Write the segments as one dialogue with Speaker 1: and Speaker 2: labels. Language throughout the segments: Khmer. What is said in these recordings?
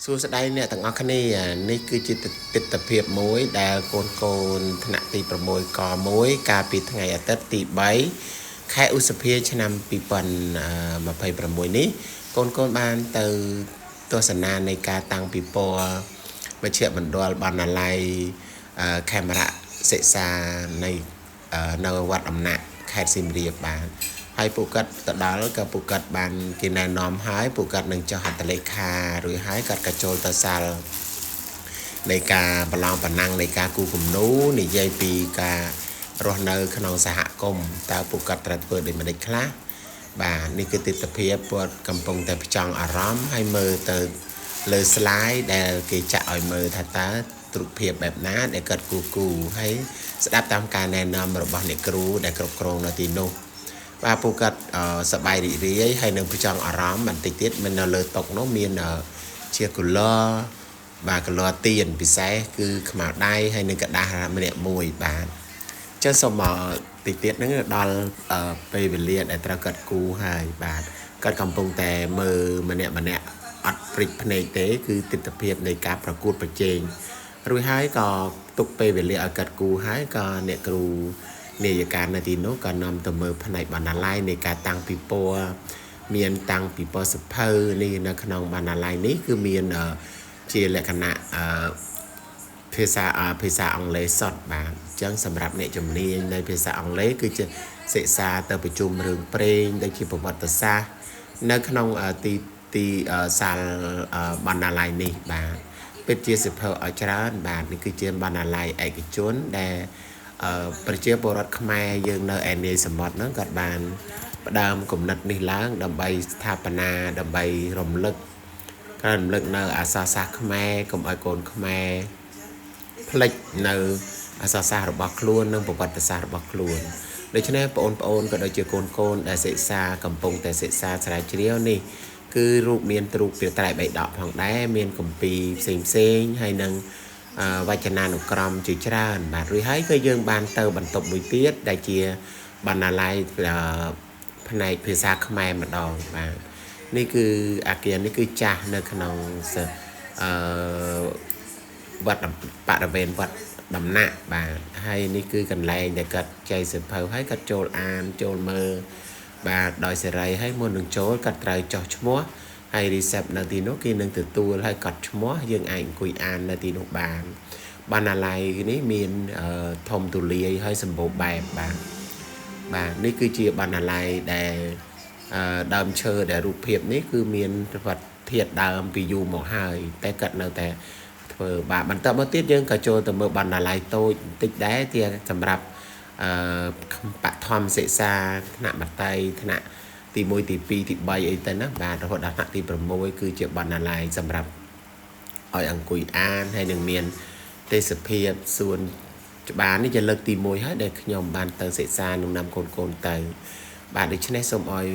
Speaker 1: សួស្តីអ្នកទាំងអស់គ្នានេះគឺជាទស្សនវិជ្ជាមួយដែលកូនថ្នាក់ទី6ក1កាលពីថ្ងៃអាទិត្យទី3ខែឧសភាឆ្នាំ2026នេះកូនបានទៅទស្សនានៃការតាំងពិព័រណ៍មជ្ឈមណ្ឌលបណ្ណាល័យខេមរៈសិក្សានៅវត្តអំណាក់ខេត្តសៀមរាបបានហើយពួកគាត់ទៅដល់ក៏ពួកគាត់បានគេណែនាំហើយពួកគាត់នឹងចុះហត្ថលេខារួចហើយគាត់ក៏ចូលទៅសាលនៃការប្រឡងប្រណាំងនៃការគូគំនូនិយាយពីការរស់នៅក្នុងសហគមន៍តើពួកគាត់ត្រូវធ្វើដូចម្តេចខ្លះបាទនេះគឺទស្សនវិជ្ជាពួកកំពុងតែផ្ចង់អារម្មណ៍ហើយមើលទៅលើ slide ដែលគេចាក់ឲ្យមើលថាតើរូបភាពបែបណាដែលគាត់គូហើយស្ដាប់តាមការណែនាំរបស់អ្នកគ្រូដែលគ្រប់គ្រងនៅទីនោះបាទពួកគាត់សប្បាយរីករាយហើយនឹងផ្ចង់អារម្មណ៍បន្តិចទៀតមិននៅលើតុនោះមានជាកូឡឺបាទកូឡឺទៀនពិសេសគឺខ្មៅដៃហើយនឹងกระดาษម្នាក់មួយបាទចឹងសូមតិចទៀតហ្នឹងដល់ពេលវេលាដែលត្រូវកាត់គូហើយបាទគាត់កំពុងតែមើលម្នាក់អត់ព្រិចភ្នែកទេគឺទស្សនវិជ្ជានៃការប្រកួតប្រជែងរួចហើយក៏ទុកពេលវេលាឲ្យកាត់គូហើយក៏អ្នកគ្រូនាយិកានៅទីនោះក៏នាំទៅមើលផ្នែកបណ្ណាល័យនៃការតាំងពិព័រណ៍មានតាំងពិព័រណ៍សភៅនេះនៅក្នុងបណ្ណាល័យនេះគឺមានជាលក្ខណៈភាសាអង់គ្លេសសុទ្ធបាទអញ្ចឹងសម្រាប់អ្នកជំនាញនៅភាសាអង់គ្លេសគឺជាសិក្សាទៅប្រជុំរឿងព្រេងដូចជាប្រវត្តិសាស្ត្រនៅក្នុងទីសាលបណ្ណាល័យនេះបាទពិតជាសិភៅឲ្យច្រើនបាទនេះគឺជាបណ្ណាល័យឯកជនដែលប្រជាពលរដ្ឋខ្មែរយើងនៅឯនាយសមុទ្រហ្នឹងគាត់បានផ្ដើមគំនិតនេះឡើងដើម្បីស្ថាបនាដើម្បីរំលឹកនៅអក្សរសាស្ត្រខ្មែរកុំឲ្យកូនខ្មែរផ្លិចនៅអក្សរសាស្ត្ររបស់ខ្លួននិងប្រវត្តិសាស្ត្ររបស់ខ្លួនដូច្នេះបងប្អូនក៏ដូចជាកូនដែលសិក្សាកំពុងតែសិក្សាស្រាវជ្រាវនេះគឺមានរូបព្រះត្រៃបិដកផងដែរមានគម្ពីរផ្សេងហើយនឹងវចនានុក្រមជាច្រើនបាទរួចហើយក៏យើងបានទៅបន្ទប់មួយទៀតដែលជាបណ្ណាល័យផ្នែកភាសាខ្មែរម្ដងបាទនេះគឺអាគារនេះគឺចាស់នៅក្នុងវត្តបរិវេណវត្តដំណាក់បាទហើយនេះគឺកន្លែងដែលគាត់ចែកសិភៅហើយគាត់ចូលអានចូលមើលបាទដោយសេរីហើយមុននឹងចូលគាត់ត្រូវចុះឈ្មោះហើយ recept នៅទីនោះគេនឹងទទួលហើយកត់ឈ្មោះយើងអាចអង្គុយអាននៅទីនោះបានបណ្ណាល័យនេះមានធំទូលាយហើយសម្បូរបែបបាទនេះគឺជាបណ្ណាល័យដែលដើមឈើដែលរូបភាពនេះគឺមានប្រវត្តិធាតុដើមពីយូរមកហើយតែគាត់នៅតែធ្វើបាទបន្តមកទៀតយើងក៏ចូលទៅមើលបណ្ណាល័យតូចបន្តិចដែរទីសម្រាប់បឋមសិក្សាថ្នាក់បតីថ្នាក់ទី1ទី2ទី3អីទៅណាបាទរហូតដល់ថ្នាក់ទី6គឺជាបណ្ណាល័យសម្រាប់ឲ្យអង្គុយអានហើយនឹងមានទេសភាពសួនច្បារនេះជាលើកទី1ហើយដែលខ្ញុំបានទៅសិក្សានឹងនាំកូនទៅបាទដូច្នេះសូមឲ្យ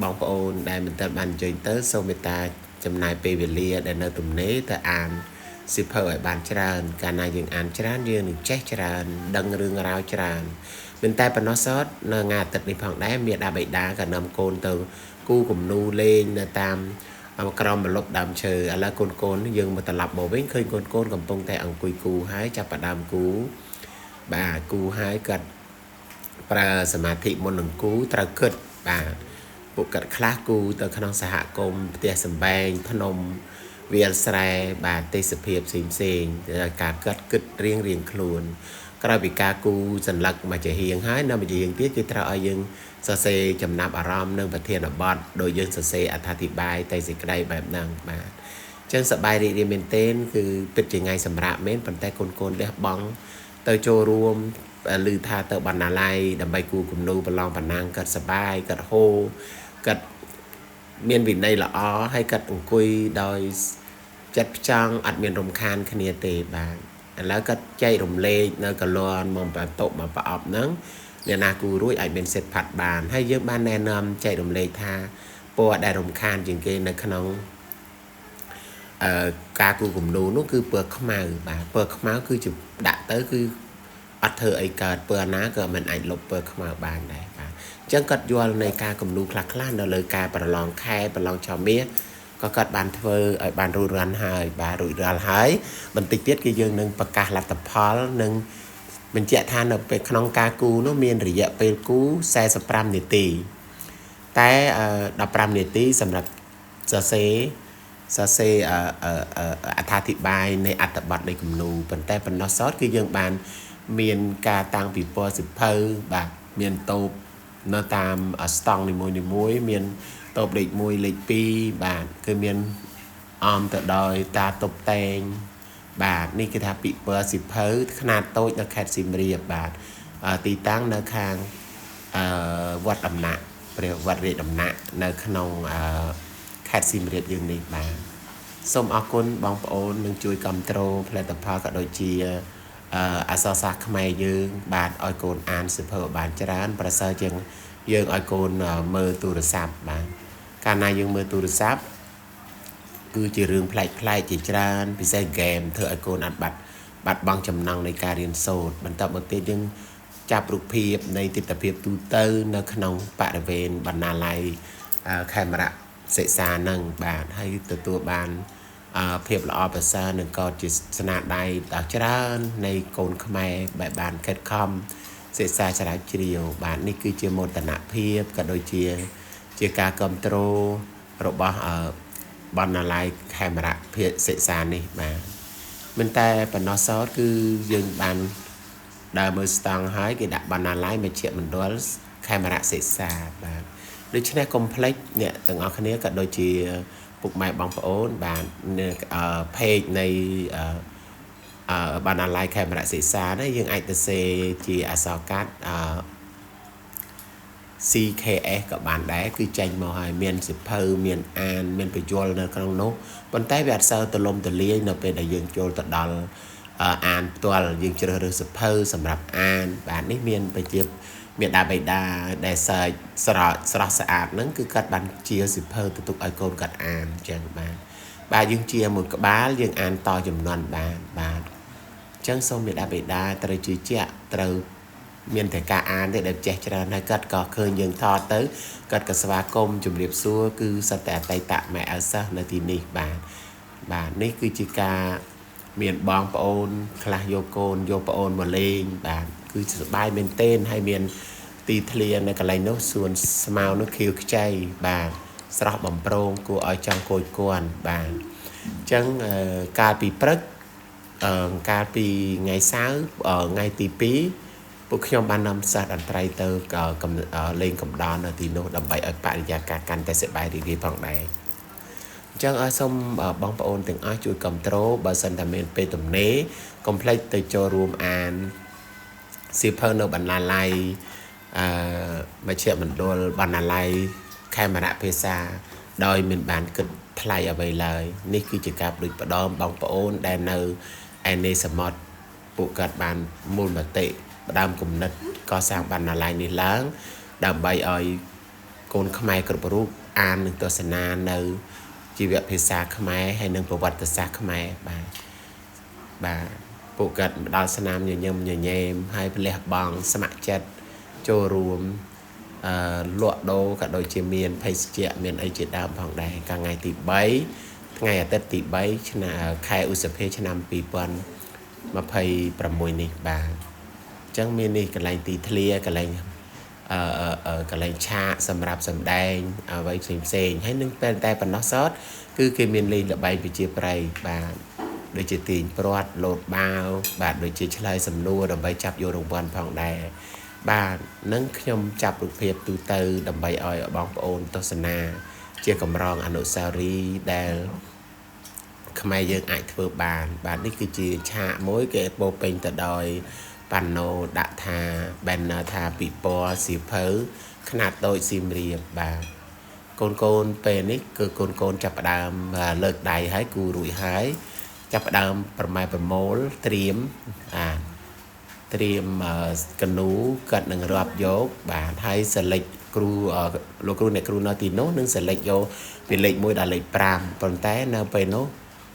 Speaker 1: បងប្អូនដែលមិនទាន់បានអញ្ជើញទៅសូមមេត្តាចំណាយពេលវេលាដែលនៅទំនេរទៅអានសិភៅឲ្យបានច្រើនកាលណាយើងអានច្រើនយើងនឹងចេះច្រើនដឹងរឿងរ៉ាវច្រើនមិនតែប៉ុណ្ណោះសតនៅថ្ងៃអាទិត្យនេះផងដែរមាតាបិតាក៏នាំកូនទៅគូគំនូលេងនៅតាមក្រោមម្លប់ដើមឈើឥឡូវកូនយើងមកត្រឡប់មកវិញឃើញកូនកំពុងតែអង្គុយគូហើយចាប់ផ្ដើមគូបាទគូហើយគាត់ប្រើសមាធិមុននឹងគូត្រូវគិតបាទពួកគាត់ខ្លះគូទៅក្នុងសហគមន៍ផ្ទះសម្បែងភ្នំវាលស្រែបាទទេសភាពផ្សេងការគិតរៀងខ្លួនក្រោយពីការគូសន្លឹកមកជាហៀងហើយនៅមួយហៀងទៀតគេត្រូវឲ្យយើងសរសេរចំណាប់អារម្មណ៍និងប្រធានបទដោយយើងសរសេរអត្ថាធិប្បាយតែសេចក្តីបែបហ្នឹងបាទអញ្ចឹងសប្បាយរីករាយមែនទែនគឺពិតជាថ្ងៃសម្រាប់មែនប៉ុន្តែកូនលះបង់ទៅចូលរួមឮថាទៅបណ្ណាល័យដើម្បីគូគំនូប្រឡងប្រណាំងគាត់សប្បាយគាត់ហូគាត់មានវិន័យល្អហើយគាត់អង្គុយដោយចិត្តផ្ចង់អត់មានរំខានគ្នាទេបាទឥឡូវគាត់ចែករំលែកនៅកលន់មកបន្ទប់មកប្រអប់ហ្នឹងអ្នកណាគូរួចអាចមានសិទ្ធិផាត់បានហើយយើងបានណែនាំចែករំលែកថាពណ៌ដែលរំខានជាងគេនៅក្នុងការគូគំនូនោះគឺពណ៌ខ្មៅបាទពណ៌ខ្មៅគឺជាដាក់ទៅគឺអត់ធ្វើអីកើតពណ៌ណាក៏មិនអាចលុបពណ៌ខ្មៅបានដែរបាទអញ្ចឹងគាត់យល់នៃការគំនូខ្លះនៅលើការប្រឡងខែប្រឡងឆមាស có các bạn thơ ở bàn rùi rắn hai bà rùi rắn hai mình tích tiết cái dương nâng bạc cả là tập phó nâng mình chạy than ở về khăn ca cú nó miền rỉ dẹp về cú xe sập ram nỉ tìแต่đọc ram nỉ tìสำหรับsẽอธิบายในอัตบัตในกลุ่มนูเป็นแต่เป็นนอซอสคือยังบานเมียนกาตังปีปอสิเพอแบบเมียนโตนตามสตองในมวยเมียนโตเล็กมวยเล็กปีแบบคือเมียนออมแต่ดอยตาตบแตงแบบนี่คือทาปีปอสิเพอขนาดโตในแคดซิมเรียบแบบตีตั้งในคางวัดอำนาจเรียกวัดเรียดอำนาจในขนมแคดซิมเรียบยืนนี่แบบส้มอกุลบองโอนนึงช่วยกำโตรผลิตภัณฑ์กับโดยเชียอาซาซักไม่ยืงบาดออยโกนอ่านสืบเพิ่มบานจรานประเสริฐยังยืงออยโกนมือตูรศัพท์บานการนายยืงมือตูรศัพท์คือจะเรื่องพลายจิจรานพิเศษเกมเธอออยโกนอัดบัตรบางจำนองในการเรียนโสดบรรทัดบทเตียงจับรูปเพียบในติดตะเพียบตูเตอร์ในขนมปะเวนบรรณาลัยแคมระเสษานังบานให้ตัวบานเพียบละอภาษาหนึ่งก็จิตสนาได้ต่อจรานในโกนขมายแบบบานเกิดคอมเสษาฉลาดเฉียวบานนี่คือเจียมตนาเพียบกับโดยเจียการคอมโตรระบบบรรณาลัยแคมระเพียเสษานี่บานมันแต่ปนอซอสคือยืนบานดาวมือสตองหายกี่ดับบรรณาลัยมาเชี่ยมันด้วยแคมระเสษาบานโดยเฉพาะคอมเพล็กซ์เนี่ยต่างเอาคันนี้กับโดยเจียปุกไม้บางปอนบานเพจในบานอะไรแคมระศีรษะนั่นยังไอตเซจีอาซากัดCKS กับบานได้คือใจมอยเมียนสิเพอเมียนอ่านเมียนไปโยลในครั้งนู้นบนใต้แบบเซอร์ตะลมตะเลี้ยงเราเป็นได้ยังโยลตะดอลอ่านตัวยังเจริญสิเพอสำหรับอ่านบานนี้เมียนไปเจ็บเมียนดาใบดาได้ใส่สระสะอาดนั่นคือกัดบันเชียสิเพอตุกไอโกนกัดอ่านจังบานบายังเชียหมดกับบ้ายังอ่านต่อจำนวนบานจังส้มเมียนดาใบดาตระจีเจ้าตระเมียนแต่การอ่านได้เด็ดแจกจราในกัดก็เคยยังทอดtớiกัดกับสวากรมจุ่มเรียบซัวคือสแตไตตะแม่อาซะในที่นี้บานนี่คือจิกาเมียนบองปอนคลาโยโกนโยปอนมาเลงบานคือสบายเมียนเต้นให้เมียนตีเทลียในกะไรโนส่วนสมาลนคิวใจบานสระบ่มโปรงกูอ้อยจังโกยกวนบานจังการปีพฤกการปีไงซ้าไงตีปีพวกขยมบ้านนำสัตว์อันตรายเตอร์กับเล่นกับดอนในที่โน้ดำใบปริยาการกันแต่เสบายดีๆผ่องใดจังส้มบองปอนถึงอ้อยช่วยกำโตรบาสันทามินเป็นตุ่มเน้คอมเพล็กต์โจรวมอ่านสิเพอร์นบันลาไลมาเชื่อมันโดนบันลาไลแค่มาระเพซาโดยมันบานกึศพลายเอาไว้เลยนี่คือจิการดุจประดอมบองปอนแดนเนอร์แอนเนสมอดปุกัดบานมูลมาเตะดามกลุ่มนัดก็สร้างบรรณาลัยนี้ล้างดามใบอ้อยโกนขมายกรุบรูปอ่านหนึ่งตัวสนาในชีวิตภาษาขมายให้หนึ่งประวัติศาสตร์ขมายบาปกติดาวสนามเยี่ยมให้เป็นเลี้ยบองสมัครจัดโจรวมลวดโดกับโดยเจมีนไพสเจียเมียนไอเจดามผ่องได้การไงติใบไงอาทิตย์ติใบชนะใครอุสเพชนำปีปันมาไพประมวยนี่บาจังมีนี่กระไรตีเทลียกระไรกระไรชาสำหรับสำแดงเอาไว้เซ็งให้นึงเป็นแต่ปนนอซอสคือเกมีนลีละใบไปเจียไปบาโดยจะตีนปลอดโหลดบ้าบาโดยจะเฉลยสำนวนดับใบจับโยนบอลผ่องได้บานั่งขยมจับรูปเพียบตูเตอร์ดับใบอ้อยบองปอนตสนาเจียกำรองอนุสาวรีย์เดลขมายยังไอเทอร์บานนี่คือจีชาโมยเกตโบเป็นแต่ดอยปันโนดะทาแบนนาทาปีปอสีเพอขนาดโดยซิมเรียบบาโกนเป็นนี่คือโกนจับดามเลิกใดให้กูรุ่ยหายจับดามประมาณประโมลเตรียมกันนูกัดหนึ่งรอบยกบาให้สเล็กครูโลครูเนี่ยครูนาติโนนึงสเล็กโยเป็นเล็กมวยดาเล็กปรามปนแต่เนไปโน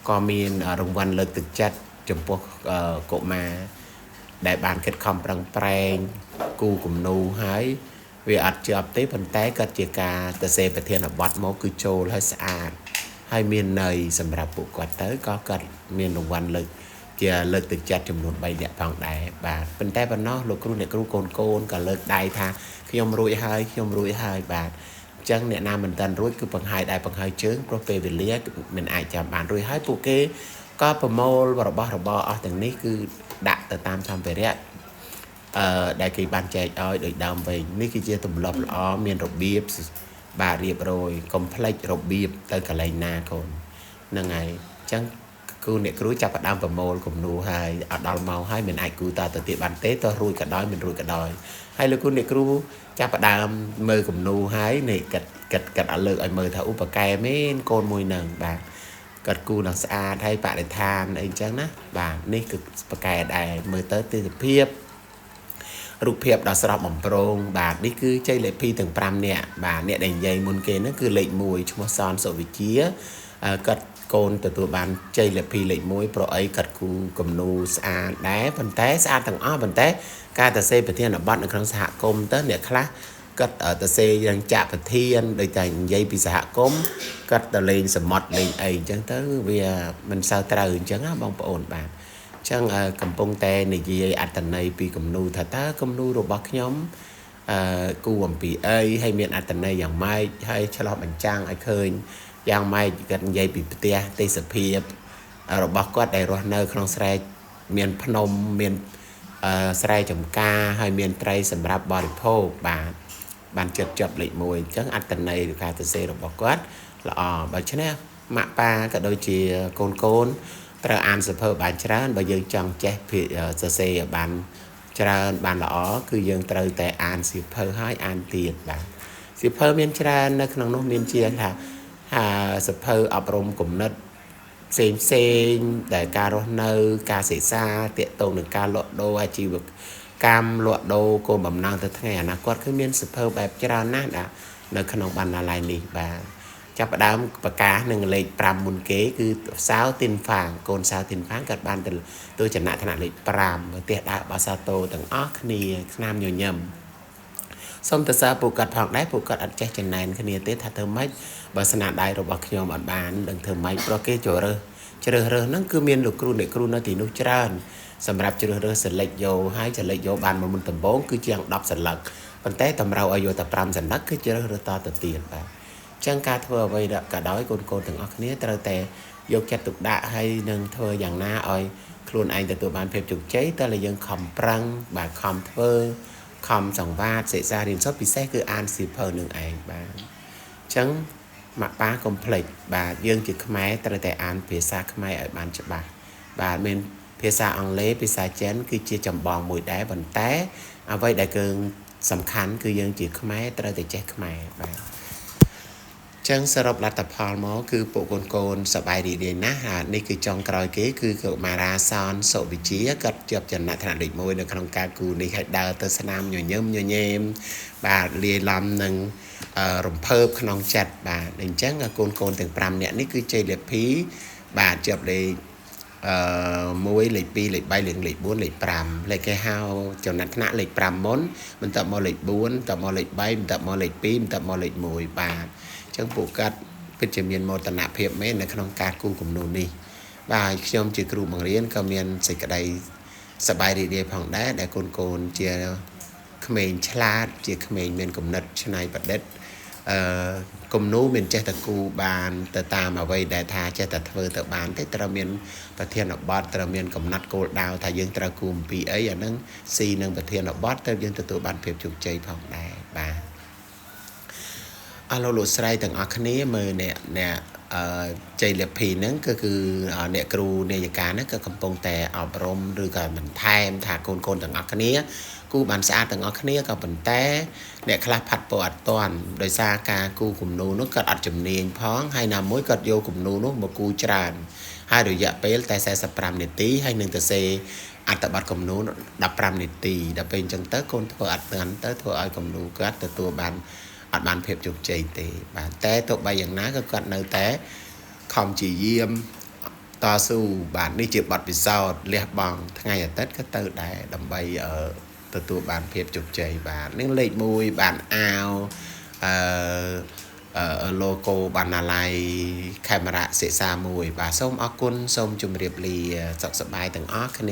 Speaker 1: ก็มีรางวัลเลิกตึกจัดจมพวกโกมาได้บานเกิดคำปรังแปลงกูกลุ่มนูหายเวอัดเจือบเต้ผลแต่กัดเจกาแต่เซปเทียนบัดมอคือโจให้สะอาด ហើយមានន័យសម្រាប់ពួកគាត់ទៅក៏គាត់មានរង្វាន់លើកជាលើកទឹកចិត្តចំនួន3នាក់ផងដែរបាទប៉ុន្តែប៉ុណ្ណោះលោកគ្រូអ្នកគ្រូកូនក៏លើកដៃថាខ្ញុំរួចហើយបាទអញ្ចឹងអ្នកណាមិនតាន់រួចគឺបង្ហាយដៃបង្ហាយជើងព្រោះពេលវេលាមិនអាចចាំបានរួចហើយពួកគេក៏ប្រមូលរបស់របរអស់ទាំងនេះគឺដាក់ទៅតាមសម្ភារៈដែលគេបានចែកឲ្យដោយដើមវិញនេះគឺជាទម្លាប់ល្អមានរបៀបបាទរៀបរយកុំភ្លេចរបៀបទៅកន្លែងណាកូនហ្នឹងហើយអញ្ចឹងគ្រូអ្នកគ្រូចាប់ផ្ដើមប្រមូលគំនូហើយដល់ម៉ោងហើយមិនអាចគូតទៅទៀតបានទេតោះរួចក៏ដោយមិនរួចក៏ដោយហើយលោកគ្រូអ្នកគ្រូចាប់ផ្ដើមមើលគំនូហើយនេះកាត់ឲ្យលើកឲ្យមើលថាឧបកែមែនកូនមួយនឹងបាទកាត់គូនឹងស្អាតហើយបរិស្ថានអីចឹងណាបាទនេះគឺបកែដែរមើលទៅទិដ្ឋភាពរូបភាពដ៏ស្រស់បំព្រងបាទនេះគឺជ័យលេខ2ទាំង5នាក់បាទអ្នកដែលនិយាយមុនគេហ្នឹងគឺលេខ1ឈ្មោះសនសុវិជាគាត់កូនទទួលបានជ័យលេខ2លេខ1ប្រអីគាត់គូគំនូស្អាតដែរប៉ុន្តែស្អាតទាំងអស់ប៉ុន្តែការទៅសេប្រធានបទនៅក្នុងសហគមន៍ទៅអ្នកខ្លះគាត់ទៅសេយ៉ាងចាក់ប្រធានដោយតែនិយាយពីសហគមន៍គាត់ទៅលេងសមុទ្រលេងអីអញ្ចឹងទៅវាមិនសូវត្រូវអញ្ចឹងណាបងប្អូនបាទចឹងកំពុងតែនិយាយអត្តន័យពីគំនូថាតើគំនូរបស់ខ្ញុំគូអំពីអីហើយមានអត្តន័យយ៉ាងម៉េចហើយឆ្លោះបញ្ចាំងឲ្យឃើញយ៉ាងម៉េចគាត់និយាយពីផ្ទះទេសភាពរបស់គាត់ដែលរស់នៅក្នុងស្រែមានភ្នំមានស្រែចម្ការហើយមានត្រីសម្រាប់បរិភោគបាទបានចប់លេខ1អញ្ចឹងអត្តន័យឬការសរសេររបស់គាត់ល្អបើឆ្នេះម៉ាក់ប៉ាក៏ដូចជាកូនត្រូវអានសភើបានច្រើនបើយើងចង់ចេះសរសេរបានច្រើនបានល្អគឺយើងត្រូវតែអានសៀវភៅហើយអានទៀតបាទសៀវភៅមានច្រើននៅក្នុងនោះមានជាថាសភៅអប់រំគំនិតផ្សេងដែលការរស់នៅការសិក្សាតាក់ទងនឹងការលក់ដូរអាជីវកម្មលក់ដូរគោលបំណងទៅថ្ងៃអនាគតគឺមានសភៅបែបច្រើនណាស់នៅក្នុងបណ្ណាល័យនេះបាទចាប់ផ្ដើមប្រកាសនឹងលេខ5មុនគេគឺសាវទីនហ្វាងកូនសាវទីនហ្វាងគាត់បានទៅចំណាក់ថ្នាក់លេខ5ផ្ទះដើរបាសាតូទាំងអស់គ្នាឆ្នាំញញឹមសូមទៅសើពួកគាត់ផងដែរពួកគាត់អត់ចេះចំណែនគ្នាទេថាធ្វើម៉េចបើស្នាដៃរបស់ខ្ញុំអត់បានដឹងធ្វើម៉េចព្រោះគេជ្រើសរើសហ្នឹងគឺមានលោកគ្រូអ្នកគ្រូនៅទីនោះច្រើនសម្រាប់ជ្រើសរើសសិលិចយកហើយសិលិចយកបានមុនដំបូងគឺជាង10សិលឹកប៉ុន្តែតម្រូវឲ្យយកតែ5សិលឹកគឺជ្រើសរើសតទៅទៀតបាទចឹងការធ្វើអ្វីក៏ដោយកូនទាំងអស់គ្នាត្រូវតែយកចិត្តទុកដាក់ហើយនឹងធ្វើយ៉ាងណាឲ្យខ្លួនឯងទទួលបានភាពជោគជ័យតើយើងខំប្រឹងបាទខំធ្វើខំសង្វាតសិក្សារៀនសូត្រពិសេសគឺអានសៀវភៅនឹងឯងបាទចឹងម៉ាក់ប៉ាកុំភ្លេចបាទយើងជាខ្មែរត្រូវតែអានភាសាខ្មែរឲ្យបានច្បាស់បាទមានភាសាអង់គ្លេសភាសាចិនគឺជាចម្បងមួយដែរប៉ុន្តែអ្វីដែលគឺសំខាន់គឺយើងជាខ្មែរត្រូវតែចេះខ្មែរបាទចឹងសរុបលទ្ធផលមកគឺពួកកូនសប្បាយរីករាយណាស់នេះគឺចុងក្រោយគេគឺកុមារាសនសុវិជាគាត់ជាប់ចំណាត់ថ្នាក់លេខ1នៅក្នុងការគូនេះឲ្យដើរទៅស្នាមញញឹមញញែមបាទលាយឡំនឹងរំភើបក្នុងចិត្តបាទអញ្ចឹងកូនទាំង5នាក់នេះគឺជ័យលាភីបាទជាប់លេខ1លេខ2លេខ3លេខ4លេខ5លេខគេហៅចំណាត់ថ្នាក់លេខ5មុនបន្ទាប់មកលេខ4បន្ទាប់មកលេខ3បន្ទាប់មកលេខ2បន្ទាប់មកលេខ1បាទចឹងពួកគាត់ពិតជាមានមោទនភាពមែននៅក្នុងការគូគំនូនេះបាទខ្ញុំជាគ្រូបង្រៀនក៏មានសេចក្តីសប្បាយរីករាយផងដែរដែលកូនជាក្មេងឆ្លាតជាក្មេងមានគំនិតច្នៃប្រឌិតគំនូមិនចេះតែគូបានទៅតាមអ្វីដែលថាចេះតែធ្វើទៅបានទេត្រូវមានប្រធានបទត្រូវមានកំណត់គោលដៅថាយើងត្រូវគូអំពីអីអាហ្នឹងស៊ីនឹងប្រធានបទទៅយើងទទួលបានភាពជោគជ័យផងដែរបាទអស់លោកស្រីទាំងអស់គ្នាមើលអ្នកជ័យលាភីហ្នឹងគឺអ្នកគ្រូនាយិកាហ្នឹងក៏កំពុងតែអប់រំឬក៏បន្ថែមថាកូនទាំងអស់គ្នាគូបានស្អាតទាំងអស់គ្នាក៏ប៉ុន្តែអ្នកខ្លះផាត់ពណ៌អត់តាន់ដោយសារការគូគំនូនោះគាត់អត់ជំនាញផងហើយណាមួយគាត់យកគំនូនោះមកគូច្រើនហើយរយៈពេលតែ45នាទីហើយនឹងទៅសេអត្ថបទគំនូ15នាទីដល់ពេលអញ្ចឹងទៅកូនធ្វើអត់តាន់ទៅធ្វើឲ្យគំនូគាត់ទទួលបានអត់បានភាពជោគជ័យទេបាទតែទោះបីយ៉ាងណាក៏គាត់នៅតែខំជាយាមតស៊ូបាទនេះជាបទពិសោធន៍លះបង់ថ្ងៃអាទិត្យក៏ទៅដែរដើម្បីទទួលបានភាពជោគជ័យបាទនឹងលេខ1បានអាវ logo បណ្ណាល័យខេមរៈសិក្សាមួយបាទសូមអរគុណសូមជម្រាបលាសុខសប្បាយទាំងអស់គ្នា